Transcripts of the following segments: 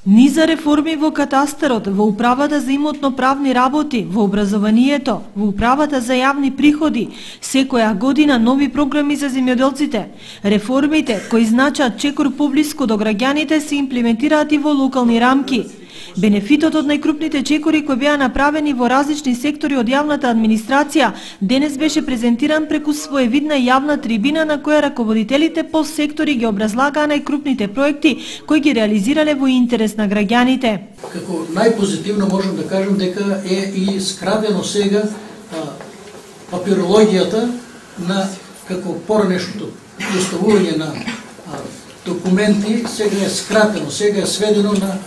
Низа реформи во катастарот, во управата за имотно-правни работи, во образованието, во управата за јавни приходи, секоја година нови програми за земјоделците. Реформите, кои значат чекор поблиску до граѓаните, се имплементираат и во локални рамки. Бенефитот од најкрупните чекори кои беа направени во различни сектори од јавната администрација денес беше презентиран преку своевидна јавна трибина на која раководителите по сектори ги образлагаа најкрупните проекти кои ги реализирале во интерес на граѓаните. Како најпозитивно можам да кажам дека е и скратено сега папирологијата на како поранешното доставување на документи, сега е скратено, сега е сведено на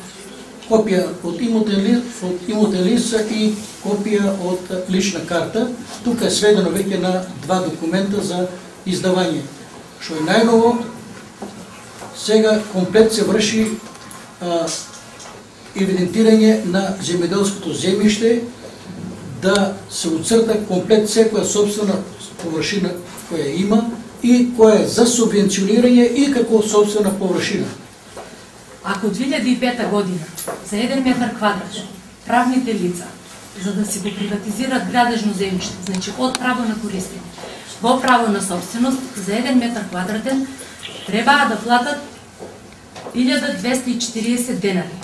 копија од имотен лист и копија од лична карта. Тука е сведено веќе на 2 документа за издавање. Што е најново, сега комплет се врши евидентирање на земјоделското земјиште, да се уцрта комплет секоја собствена површина која има и која е за субвенционирање и како собствена површина. Ако 2005 година за 1 метар квадрат правните лица, за да си го приватизират градежно земјиште, значи од право на користење во право на собственост, за 1 метар квадратен требаа да платат 1240 денари.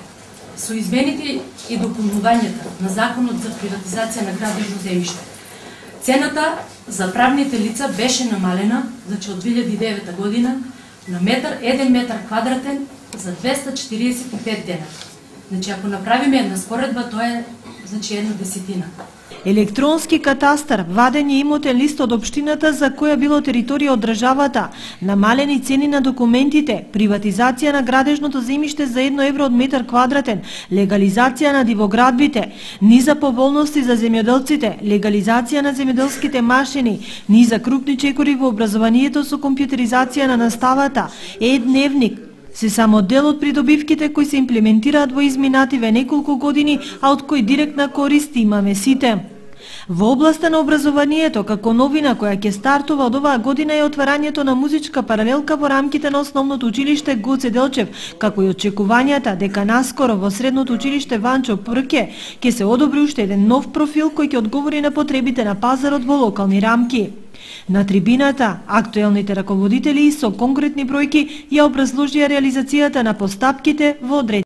Со измените и дополнувањата на Законот за приватизација на градежно земјиште, цената за правните лица беше намалена, значи од 2009 година на 1 метар квадратен за 245 дена. Значи, ако направиме една споредба, тоа е значи 1/10. Електронски катастар, вадење имотен лист од општината за која било територија од државата, намалени цени на документите, приватизација на градежното земјиште за 1 евро од метар квадратен, легализација на дивоградбите, низа поволности за земјоделците, легализација на земјоделските машини, низа крупни чекори во образованието со компјутеризација на наставата, е-дневник, се само дел од придобивките кои се имплементираат во изминативе неколку години, а од кои директна корист имаме сите. Во областа на образованието, како новина која ќе стартува од оваа година е отварањето на музичка паралелка во рамките на основното училиште Гоце Делчев, како и очекувањата дека наскоро во средното училиште Ванчо Прке ќе се одобри уште еден нов профил кој ќе одговори на потребите на пазарот во локални рамки. На трибината, актуелните раководители со конкретни бројки ја образложија реализацијата на постапките во одредени